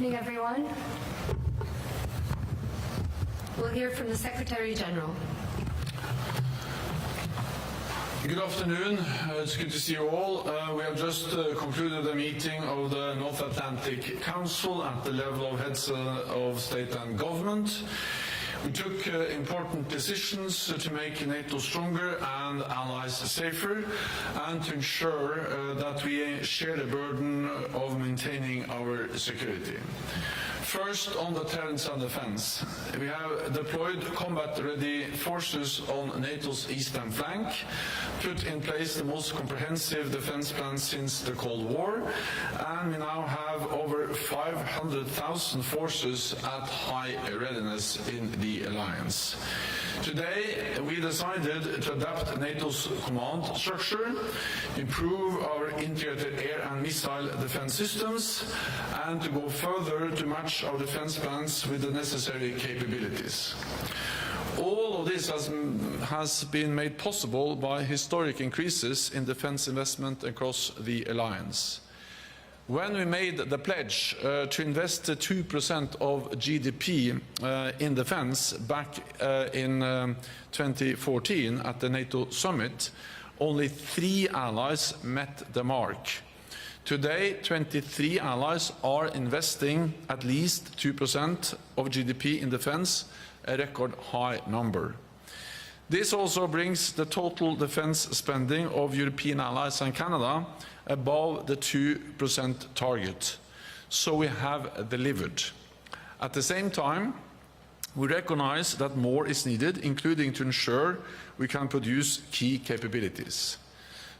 evening, everyone. We'll hear from the Secretary General. Good afternoon. It's good to see you all. We have just concluded a meeting of the North Atlantic Council at the level of heads of state and government. We took important decisions to make NATO stronger and allies safer, and to ensure that we share the burden of maintaining our security. First, on deterrence and defense. We have deployed combat-ready forces on NATO's eastern flank, put in place the most comprehensive defense plan since the Cold War, and we now have over 500,000 forces at high readiness in the alliance. Today, we decided to adapt NATO's command structure, improve our integrated air and missile defense systems, and to go further to match our defense plans with the necessary capabilities. All of this has been made possible by historic increases in defense investment across the alliance. When we made the pledge to invest 2% of GDP in defense back in 2014 at the NATO summit, only 3 allies met the mark. Today, 23 allies are investing at least 2% of GDP in defense, a record high number. This also brings the total defense spending of European allies and Canada above the 2% target. So we have delivered. At the same time, we recognize that more is needed, including to ensure we can produce key capabilities.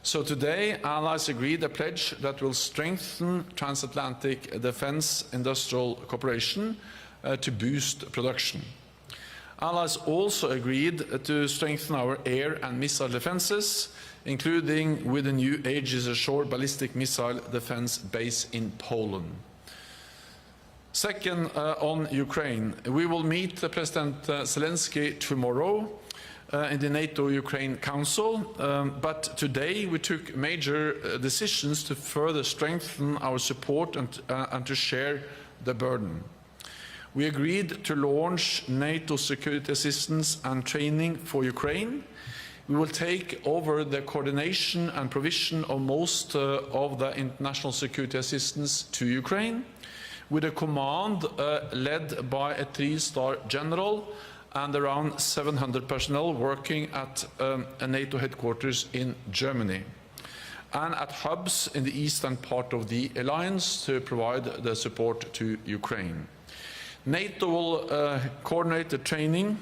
So today, allies agreed a pledge that will strengthen transatlantic defense industrial cooperation to boost production. Allies also agreed to strengthen our air and missile defenses, including with a new Aegis Ashore ballistic missile defense base in Poland. Second, on Ukraine, we will meet President Zelensky tomorrow in the NATO-Ukraine Council, but today we took major decisions to further strengthen our support and to share the burden. We agreed to launch NATO security assistance and training for Ukraine. We will take over the coordination and provision of most of the international security assistance to Ukraine, with a command led by a 3-star general and around 700 personnel working at a NATO headquarters in Germany, and at hubs in the eastern part of the alliance to provide the support to Ukraine. NATO will coordinate the training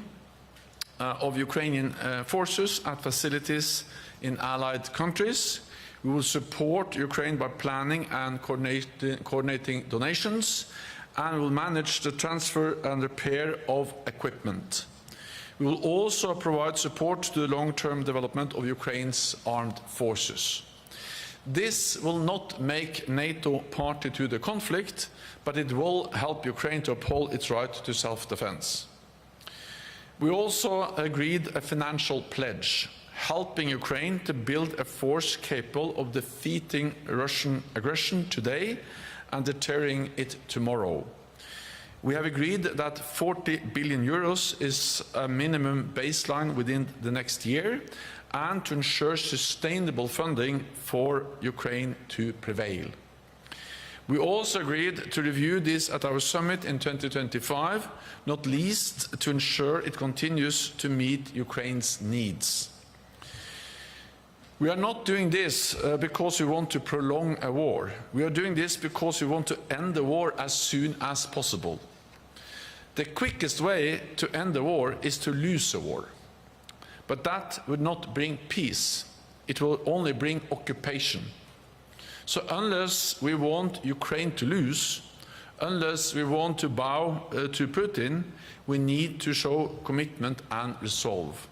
of Ukrainian forces at facilities in allied countries. We will support Ukraine by planning and coordinating donations, and will manage the transfer and repair of equipment. We will also provide support to the long-term development of Ukraine's armed forces. This will not make NATO party to the conflict, but it will help Ukraine to uphold its right to self-defense. We also agreed a financial pledge, helping Ukraine to build a force capable of defeating Russian aggression today and deterring it tomorrow. We have agreed that 40 billion euros is a minimum baseline within the next year, and to ensure sustainable funding for Ukraine to prevail. We also agreed to review this at our summit in 2025, not least to ensure it continues to meet Ukraine's needs. We are not doing this because we want to prolong a war. We are doing this because we want to end the war as soon as possible. The quickest way to end the war is to lose a war. But that would not bring peace. It will only bring occupation. So unless we want Ukraine to lose, unless we want to bow to Putin, we need to show commitment and resolve.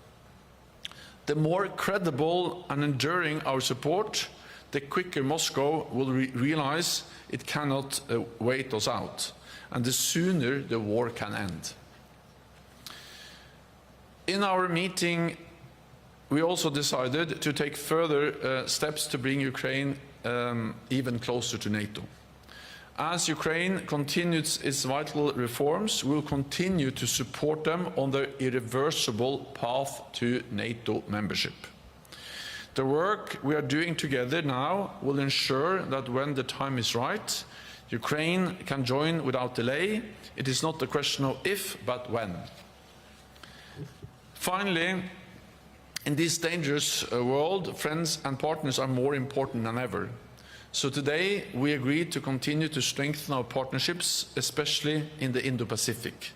The more credible and enduring our support, the quicker Moscow will realize it cannot wait us out, and the sooner the war can end. In our meeting, we also decided to take further steps to bring Ukraine even closer to NATO. As Ukraine continues its vital reforms, we will continue to support them on their irreversible path to NATO membership. The work we are doing together now will ensure that when the time is right, Ukraine can join without delay. It is not a question of if, but when. Finally, in this dangerous world, friends and partners are more important than ever. So today, we agreed to continue to strengthen our partnerships, especially in the Indo-Pacific.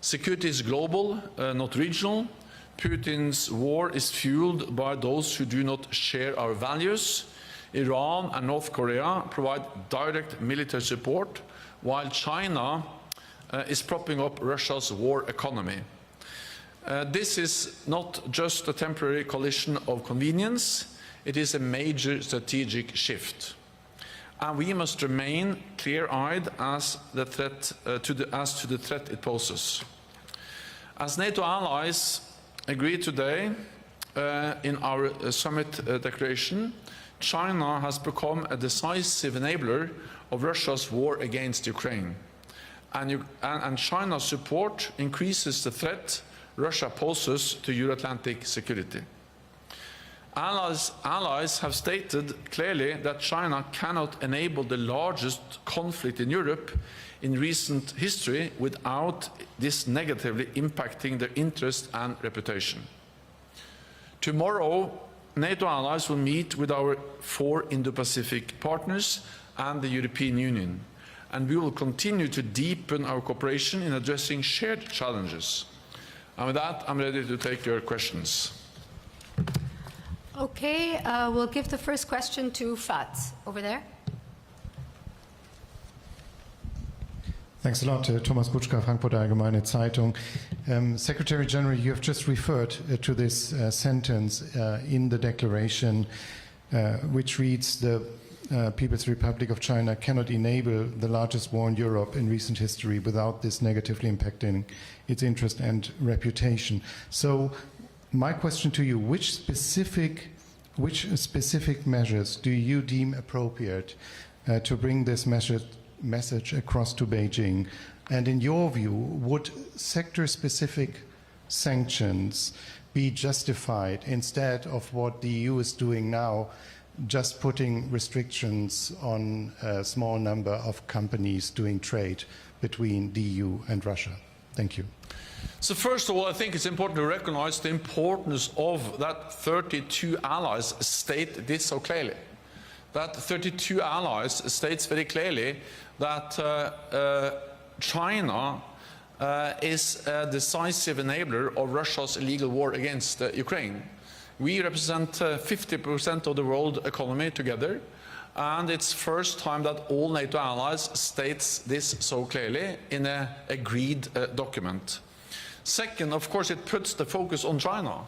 Security is global, not regional. Putin's war is fueled by those who do not share our values. Iran and North Korea provide direct military support, while China is propping up Russia's war economy. This is not just a temporary collision of convenience. It is a major strategic shift. And we must remain clear-eyed as to the threat it poses. As NATO allies agreed today in our summit declaration, China has become a decisive enabler of Russia's war against Ukraine. And China's support increases the threat Russia poses to Euro-Atlantic security. Allies have stated clearly that China cannot enable the largest conflict in Europe in recent history without this negatively impacting their interest and reputation. Tomorrow, NATO allies will meet with our 4 Indo-Pacific partners and the European Union, and we will continue to deepen our cooperation in addressing shared challenges. And with that, I'm ready to take your questions. Okay, we'll give the first question to Fats over there. Thanks a lot, Thomas Kutschka, Frankfurter Allgemeine Zeitung. Secretary General, you have just referred to this sentence in the declaration, which reads, the People's Republic of China cannot enable the largest war in Europe in recent history without this negatively impacting its interest and reputation. So my question to you, which specific measures do you deem appropriate to bring this message across to Beijing? And in your view, would sector-specific sanctions be justified instead of what the EU is doing now, just putting restrictions on a small number of companies doing trade between the EU and Russia? Thank you. So first of all, I think it's important to recognize the importance of that 32 allies state this so clearly. That 32 allies states very clearly that China is a decisive enabler of Russia's illegal war against Ukraine. We represent 50% of the world economy together, and it's first time that all NATO allies states this so clearly in an agreed document. Second, of course, it puts the focus on China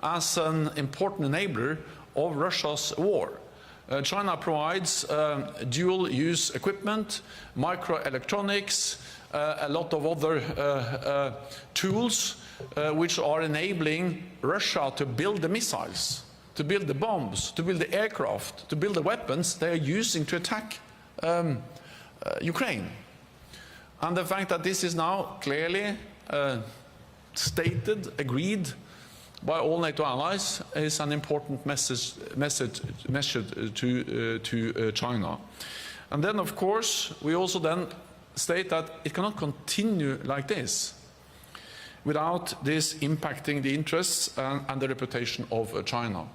as an important enabler of Russia's war. China provides dual-use equipment, microelectronics, a lot of other tools which are enabling Russia to build the missiles, to build the bombs, to build the aircraft, to build the weapons they are using to attack Ukraine. And the fact that this is now clearly stated, agreed by all NATO allies is an important message to China. And then, of course, we also then state that it cannot continue like this without this impacting the interests and the reputation of China.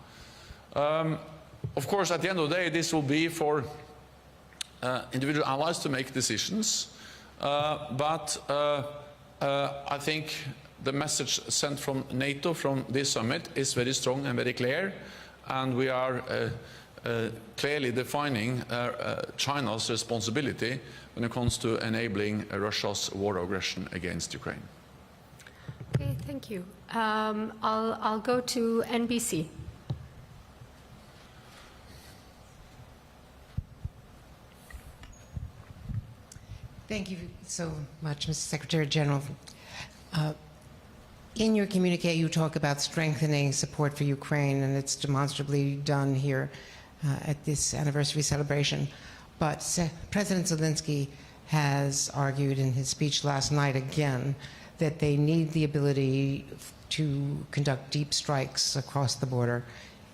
Of course, at the end of the day, this will be for individual allies to make decisions, but I think the message sent from NATO from this summit is very strong and very clear, and we are clearly defining China's responsibility when it comes to enabling Russia's war aggression against Ukraine. Okay, thank you. I'll go to NBC. Thank you so much, Mr. Secretary General. In your communique, you talk about strengthening support for Ukraine, and it's demonstrably done here at this anniversary celebration. But President Zelensky has argued in his speech last night again that they need the ability to conduct deep strikes across the border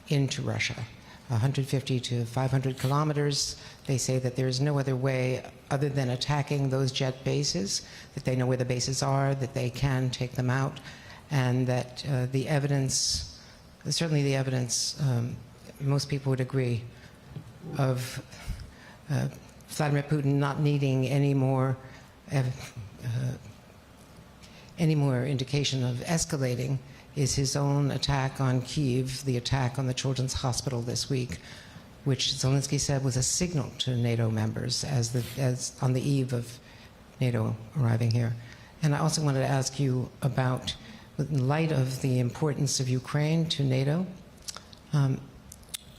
into Russia. 150 to 500 kilometers. They say that there is no other way other than attacking those jet bases, that they know where the bases are, that they can take them out, and that the evidence, certainly the evidence, most people would agree, of Vladimir Putin not needing any more indication of escalating is his own attack on Kyiv, the attack on the Children's Hospital this week, which Zelensky said was a signal to NATO members as on the eve of NATO arriving here. And I also wanted to ask you about, in light of the importance of Ukraine to NATO,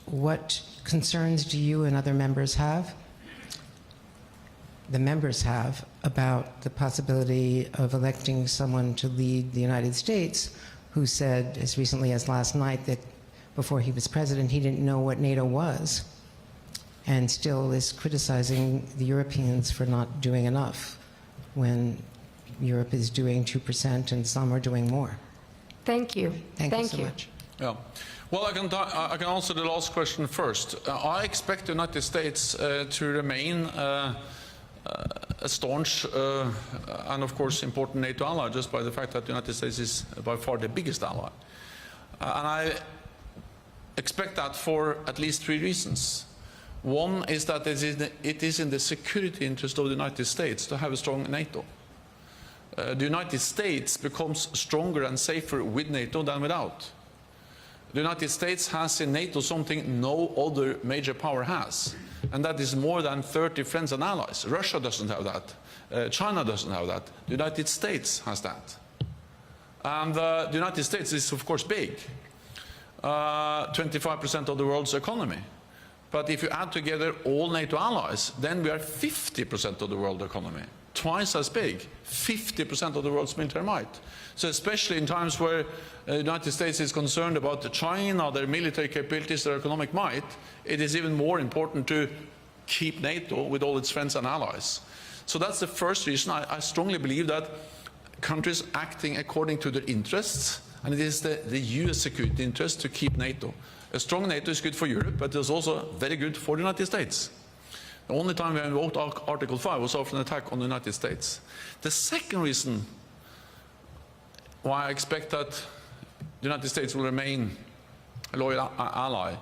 what concerns do you and other members have? The members have about the possibility of electing someone to lead the United States who said as recently as last night that before he was president he didn't know what NATO was, and still is criticizing the Europeans for not doing enough when Europe is doing 2% and some are doing more. Thank you. Thank you so much. Yeah. Well, I can answer the last question first. I expect the United States to remain a staunch and, of course, important NATO ally, just by the fact that the United States is by far the biggest ally. And I expect that for at least 3 reasons. One is that it is in the security interest of the United States to have a strong NATO. The United States becomes stronger and safer with NATO than without. The United States has in NATO something no other major power has, and that is more than 30 friends and allies. Russia doesn't have that. China doesn't have that. The United States has that. And the United States is, of course, big. 25% of the world's economy. But if you add together all NATO allies, then we are 50% of the world economy. Twice as big, 50% of the world's military might. So especially in times where the United States is concerned about China, their military capabilities, their economic might, it is even more important to keep NATO with all its friends and allies. So that's the first reason. I strongly believe that countries acting according to their interests, and it is the US security interest to keep NATO. A strong NATO is good for Europe, but it's also very good for the United States. The only time we invoked Article 5 was after an attack on the United States. The second reason why I expect that the United States will remain a loyal ally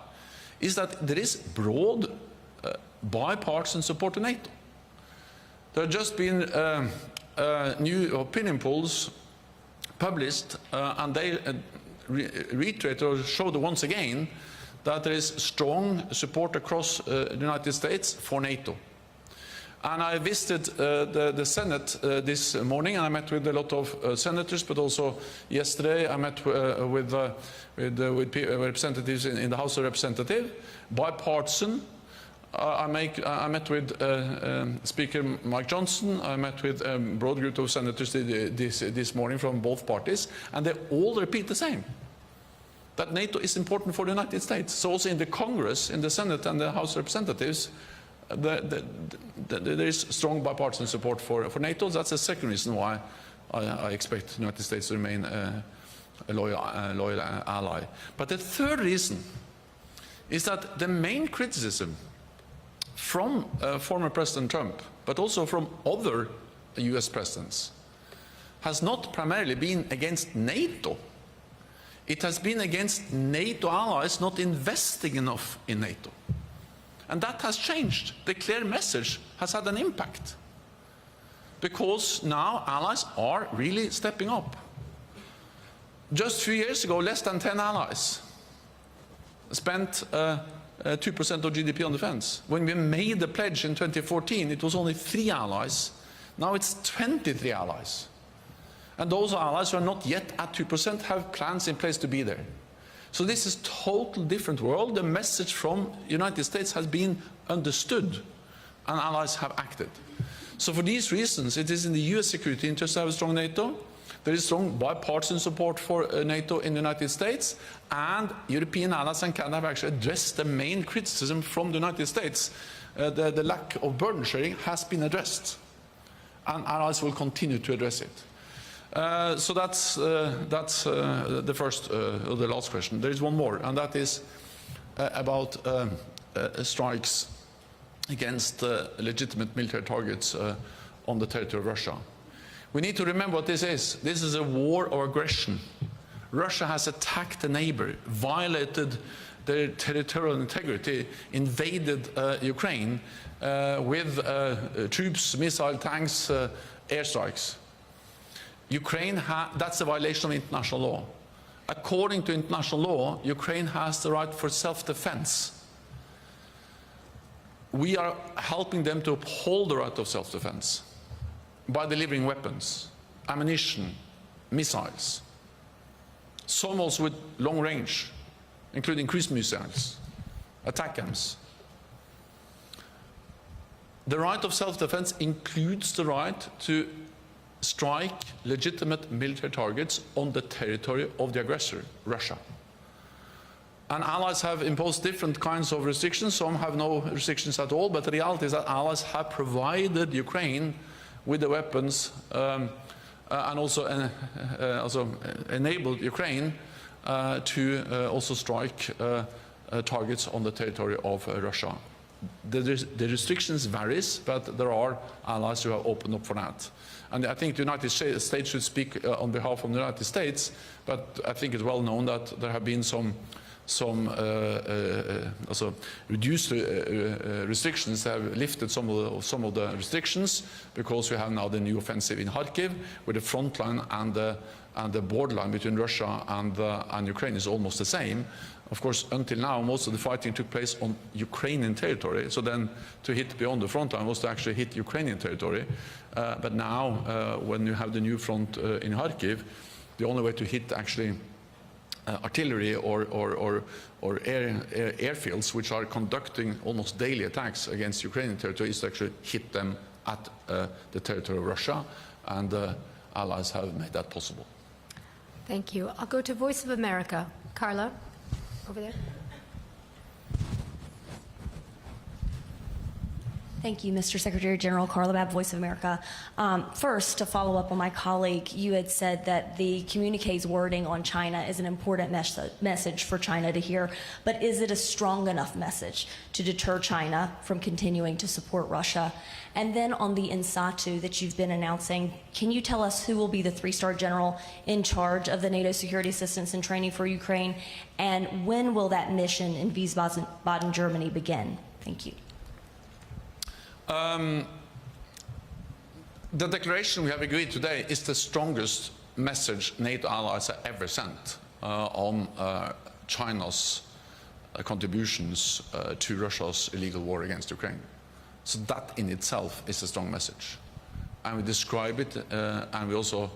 is that there is broad bipartisan support to NATO. There have just been new opinion polls published, and they reiterate or showed once again that there is strong support across the United States for NATO. And I visited the Senate this morning, and I met with a lot of senators, but also yesterday I met with representatives in the House of Representatives, bipartisan. I met with Speaker Mike Johnson. I met with a broad group of senators this morning from both parties, and they all repeat the same, that NATO is important for the United States. So also in the Congress, in the Senate and the House of Representatives, there is strong bipartisan support for NATO. That's the second reason why I expect the United States to remain a loyal ally. But the third reason is that the main criticism from former President Trump, but also from other US presidents, has not primarily been against NATO. It has been against NATO allies not investing enough in NATO. And that has changed. The clear message has had an impact, because now allies are really stepping up. Just a few years ago, less than 10 allies spent 2% of GDP on defense. When we made the pledge in 2014, it was only 3 allies. Now it's 23 allies. And those allies who are not yet at 2% have plans in place to be there. So this is a totally different world. The message from the United States has been understood, and allies have acted. So for these reasons, it is in the US security interest to have a strong NATO. There is strong bipartisan support for NATO in the United States, and European allies and Canada have actually addressed the main criticism from the United States. the lack of burden sharing has been addressed, and allies will continue to address it. So that's the first, or the last question. There is one more, and that is about strikes against legitimate military targets on the territory of Russia. We need to remember what this is. This is a war of aggression. Russia has attacked a neighbor, violated their territorial integrity, invaded Ukraine with troops, missile tanks, airstrikes. Ukraine, that's a violation of international law. According to international law, Ukraine has the right for self-defense. We are helping them to uphold the right of self-defense by delivering weapons, ammunition, missiles, some also with long range, including cruise missiles, ATACMS. The right of self-defense includes the right to strike legitimate military targets on the territory of the aggressor, Russia. And allies have imposed different kinds of restrictions. Some have no restrictions at all, but the reality is that allies have provided Ukraine with the weapons and also enabled Ukraine to also strike targets on the territory of Russia. The restrictions varies, but there are allies who have opened up for that. And I think the United States should speak on behalf of the United States, but I think it's well known that there have been some also reduced restrictions. They have lifted some of the restrictions because we have now the new offensive in Kharkiv, where the front line and the borderline between Russia and Ukraine is almost the same. Of course, until now, most of the fighting took place on Ukrainian territory. So then to hit beyond the front line was to actually hit Ukrainian territory. But now, when you have the new front in Kharkiv, the only way to hit actually artillery or airfields which are conducting almost daily attacks against Ukrainian territory is to actually hit them at the territory of Russia, and allies have made that possible. Thank you. I'll go to Voice of America. Carla, over there. Thank you, Mr. Secretary General. Carla Babb, Voice of America. First, to follow up on my colleague, you had said that the communique's wording on China is an important message for China to hear, but is it a strong enough message to deter China from continuing to support Russia? And then on the INSATU that you've been announcing, can you tell us who will be the three-star general in charge of the NATO security assistance and training for Ukraine, and when will that mission in Wiesbaden, Germany begin? Thank you. The declaration we have agreed today is the strongest message NATO allies have ever sent on China's contributions to Russia's illegal war against Ukraine. So that in itself is a strong message. And we describe it and we also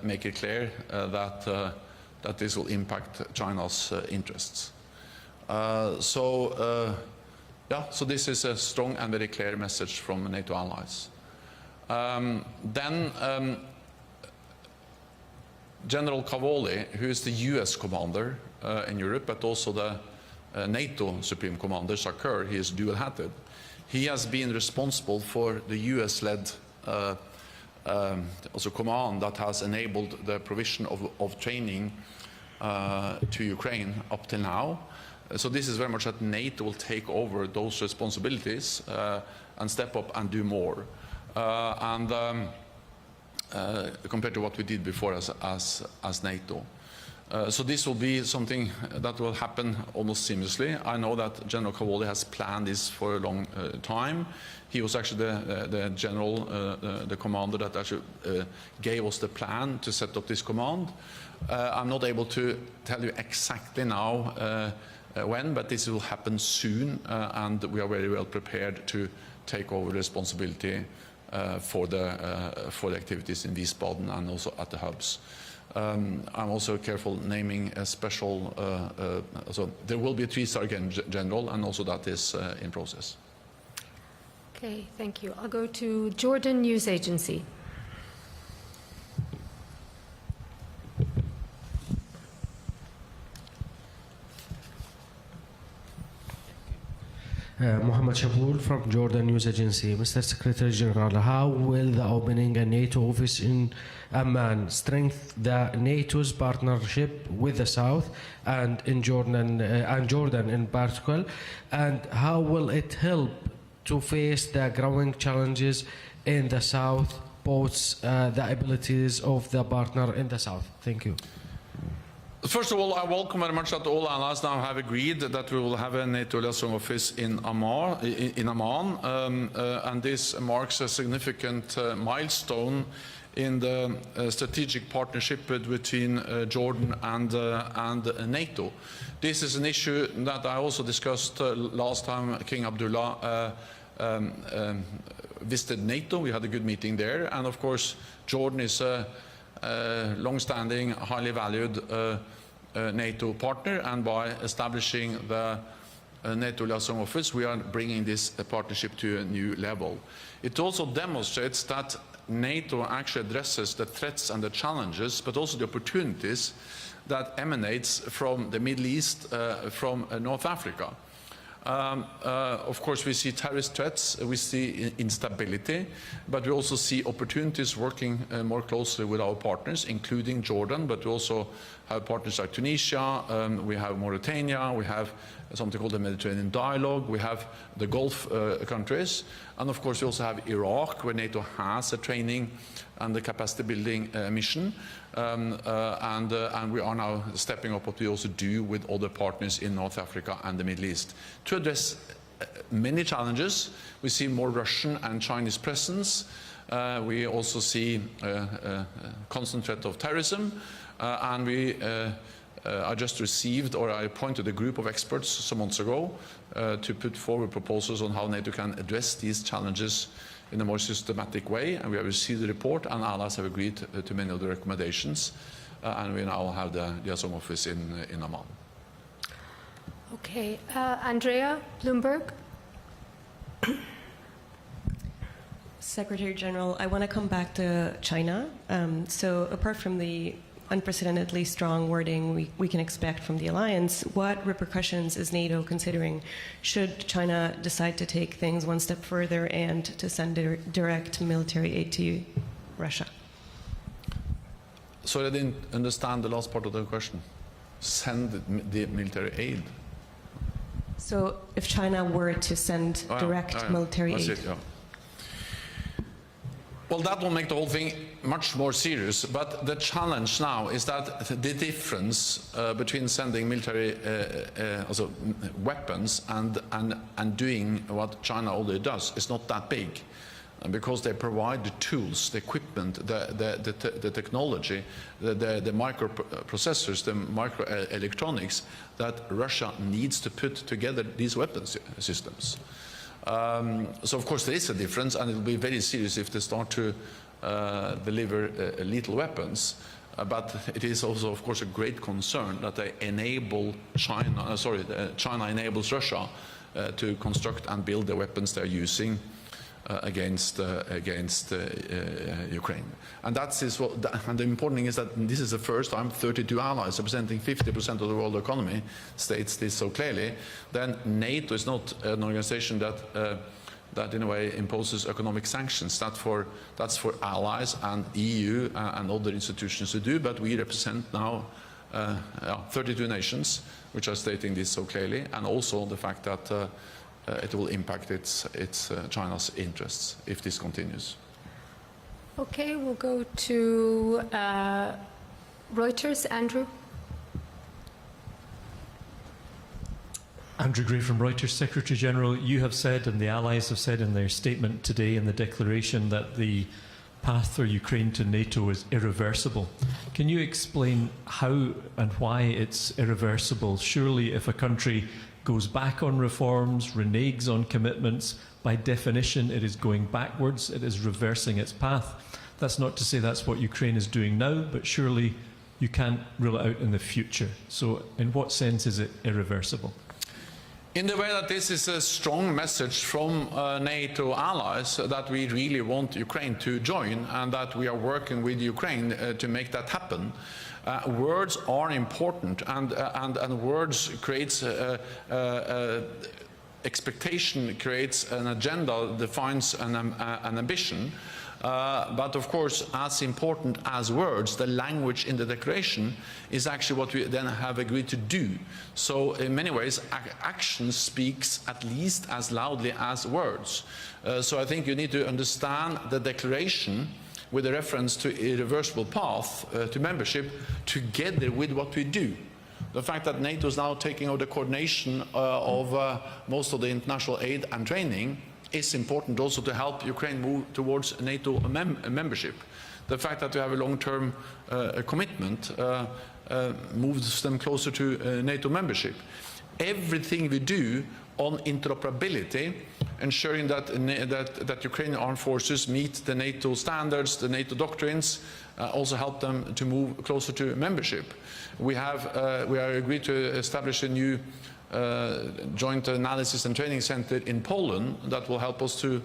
make it clear that this will impact China's interests. So this is a strong and very clear message from NATO allies. General Cavoli, who is the US commander in Europe, but also the NATO Supreme Commander, Sakur, he is dual-hatted. He has been responsible for the US-led also command that has enabled the provision of training to Ukraine up till now. So this is very much that NATO will take over those responsibilities and step up and do more, compared to what we did before as NATO. So this will be something that will happen almost seamlessly. I know that General Cavoli has planned this for a long time. He was actually the general, the commander that actually gave us the plan to set up this command. I'm not able to tell you exactly now when, but this will happen soon, and we are very well prepared to take over responsibility for the activities in Wiesbaden and also at the hubs. I'm also careful naming a special, so there will be a three-star general, and also that is in process. Okay, thank you. I'll go to Jordan News Agency. Mohammed Shaboul from Jordan News Agency. Mr. Secretary General, how will the opening a NATO office in Amman strengthen the NATO's partnership with the South and in Jordan in particular? And how will it help to face the growing challenges in the South, both the abilities of the partner in the South? Thank you. First of all, I welcome very much that all allies now have agreed that we will have a NATO liaison office in Amman, and this marks a significant milestone in the strategic partnership between Jordan and NATO. This is an issue that I also discussed last time King Abdullah visited NATO. We had a good meeting there, and of course Jordan is a long-standing, highly valued NATO partner, and by establishing the NATO liaison office, we are bringing this partnership to a new level. It also demonstrates that NATO actually addresses the threats and the challenges, but also the opportunities that emanates from the Middle East, from North Africa. Of course, we see terrorist threats, we see instability, but we also see opportunities working more closely with our partners, including Jordan, but we also have partners like Tunisia, we have Mauritania, we have something called the Mediterranean Dialogue, we have the Gulf countries, and of course we also have Iraq, where NATO has a training and the capacity building mission, and we are now stepping up what we also do with other partners in North Africa and the Middle East. To address many challenges, we see more Russian and Chinese presence, we also see a constant threat of terrorism, and I just received, or I appointed a group of experts some months ago to put forward proposals on how NATO can address these challenges in a more systematic way, and we have received the report, and allies have agreed to many of the recommendations, and we now have the liaison office in Amman. Okay, Andrea Bloomberg. Secretary General, I want to come back to China. So apart from the unprecedentedly strong wording we can expect from the alliance, what repercussions is NATO considering should China decide to take things one step further and to send direct military aid to Russia? Sorry, I didn't understand the last part of the question. Send the military aid? So if China were to send direct military aid? That's it, yeah. Well, that will make the whole thing much more serious, but the challenge now is that the difference between sending military also weapons and doing what China already does is not that big, because they provide the tools, the equipment, the technology, the microprocessors, the microelectronics that Russia needs to put together these weapons systems. So of course there is a difference, and it will be very serious if they start to deliver lethal weapons. But it is also, of course, a great concern that they enable China. China enables Russia to construct and build the weapons they're using against Ukraine. And and the important thing is that this is the first time 32 allies representing 50% of the world economy states this so clearly. Then NATO is not an organization that in a way imposes economic sanctions. That's for allies and EU and other institutions to do, but we represent now 32 nations which are stating this so clearly, and also the fact that it will impact China's interests if this continues. Okay, we'll go to Reuters. Andrew. Andrew Gray from Reuters. Secretary General, you have said, and the Allies have said in their statement today in the declaration, that the path for Ukraine to NATO is irreversible. Can you explain how and why it's irreversible? Surely if a country goes back on reforms, reneges on commitments, by definition it is going backwards, it is reversing its path. That's not to say that's what Ukraine is doing now, but surely you can't rule it out in the future. So in what sense is it irreversible? In the way that this is a strong message from NATO allies that we really want Ukraine to join, and that we are working with Ukraine to make that happen. Words are important, and words creates expectation creates an agenda, defines an ambition. But of course, as important as words, the language in the declaration is actually what we then have agreed to do. So in many ways, action speaks at least as loudly as words. So I think you need to understand the declaration with a reference to irreversible path to membership together with what we do. The fact that NATO is now taking over the coordination of most of the international aid and training is important also to help Ukraine move towards NATO membership. The fact that we have a long-term commitment moves them closer to NATO membership. Everything we do on interoperability, ensuring that Ukrainian armed forces meet the NATO standards, the NATO doctrines, also help them to move closer to membership. We are agreed to establish a new joint analysis and training center in Poland that will help us to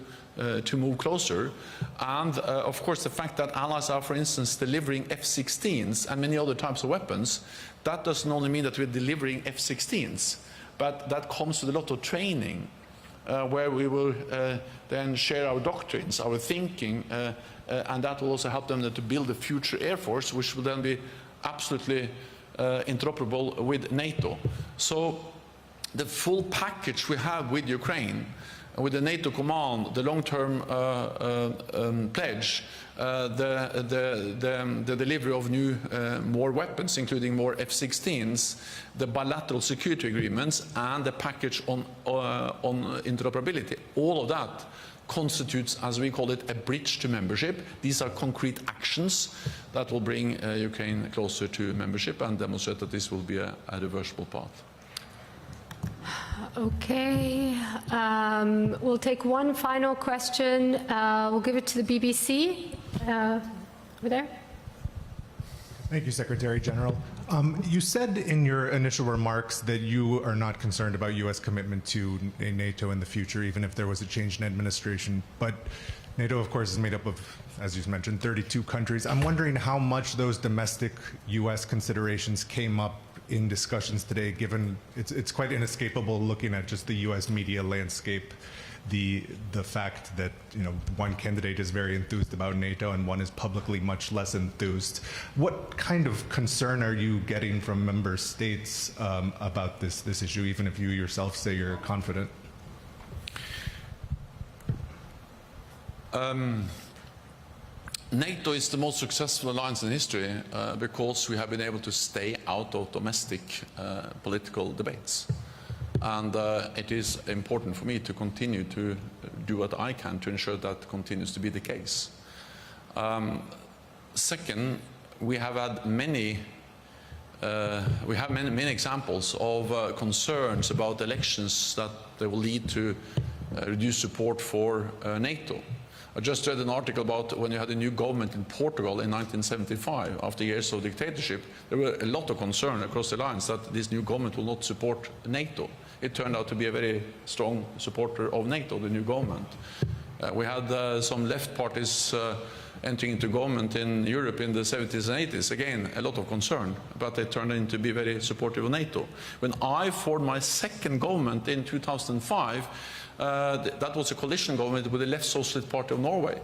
move closer. And of course, the fact that allies are, for instance, delivering F-16s and many other types of weapons, that doesn't only mean that we're delivering F-16s, but that comes with a lot of training where we will then share our doctrines, our thinking, and that will also help them to build a future air force, which will then be absolutely interoperable with NATO. So the full package we have with Ukraine, with the NATO command, the long-term pledge, the delivery of new, more weapons, including more F-16s, the bilateral security agreements, and the package on interoperability, all of that constitutes, as we call it, a bridge to membership. These are concrete actions that will bring Ukraine closer to membership and demonstrate that this will be a reversible path. Okay, we'll take one final question. We'll give it to the BBC. Over there. Thank you, Secretary General. You said in your initial remarks that you are not concerned about U.S. commitment to NATO in the future, even if there was a change in administration. But NATO, of course, is made up of, as you mentioned, 32 countries. I'm wondering how much those domestic U.S. considerations came up in discussions today, given it's quite inescapable looking at just the U.S. media landscape, the fact that, you know, one candidate is very enthused about NATO and one is publicly much less enthused. What kind of concern are you getting from member states about this issue, even if you yourself say you're confident? NATO is the most successful alliance in history because we have been able to stay out of domestic political debates. And it is important for me to continue to do what I can to ensure that continues to be the case. Second, we have had many examples of concerns about elections that they will lead to reduced support for NATO. I just read an article about when you had a new government in Portugal in 1975, after years of dictatorship. There were a lot of concern across the alliance that this new government will not support NATO. It turned out to be a very strong supporter of NATO, the new government. We had some left parties entering into government in Europe in the 70s and 80s. Again, a lot of concern, but they turned out to be very supportive of NATO. When I formed my second government in 2005, that was a coalition government with the Left Socialist Party of Norway.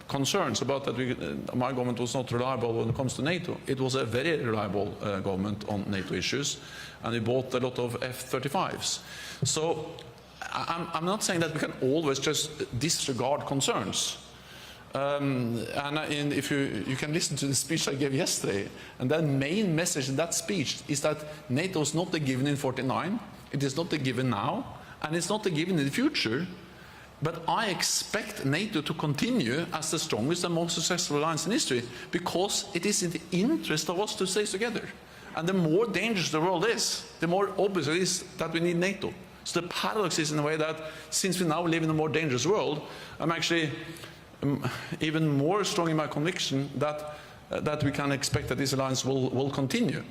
Concerns about that my government was not reliable when it comes to NATO. It was a very reliable government on NATO issues, and we bought a lot of F-35s. So I'm not saying that we can always just disregard concerns. And if you can listen to the speech I gave yesterday, and the main message in that speech is that NATO is not a given in '49, it is not a given now, and it's not a given in the future, but I expect NATO to continue as the strongest and most successful alliance in history because it is in the interest of us to stay together. And the more dangerous the world is, the more obvious it is that we need NATO. So the paradox is in a way that since we now live in a more dangerous world, I'm actually even more strong in my conviction that we can expect that this alliance will continue.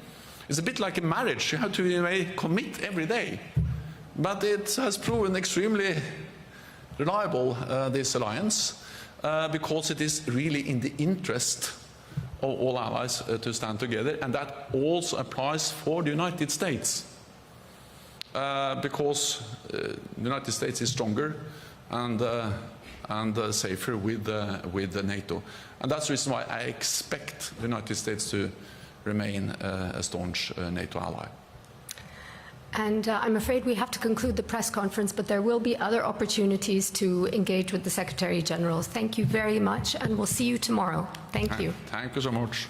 It's a bit like a marriage. You have to, in a way, commit every day. But it has proven extremely reliable, this alliance, because it is really in the interest of all allies to stand together, and that also applies for the United States. because the United States is stronger and safer with NATO. And that's the reason why I expect the United States to remain a staunch NATO ally. And I'm afraid we have to conclude the press conference, but there will be other opportunities to engage with the Secretary General. Thank you very much, and we'll see you tomorrow. Thank you. Thank you so much.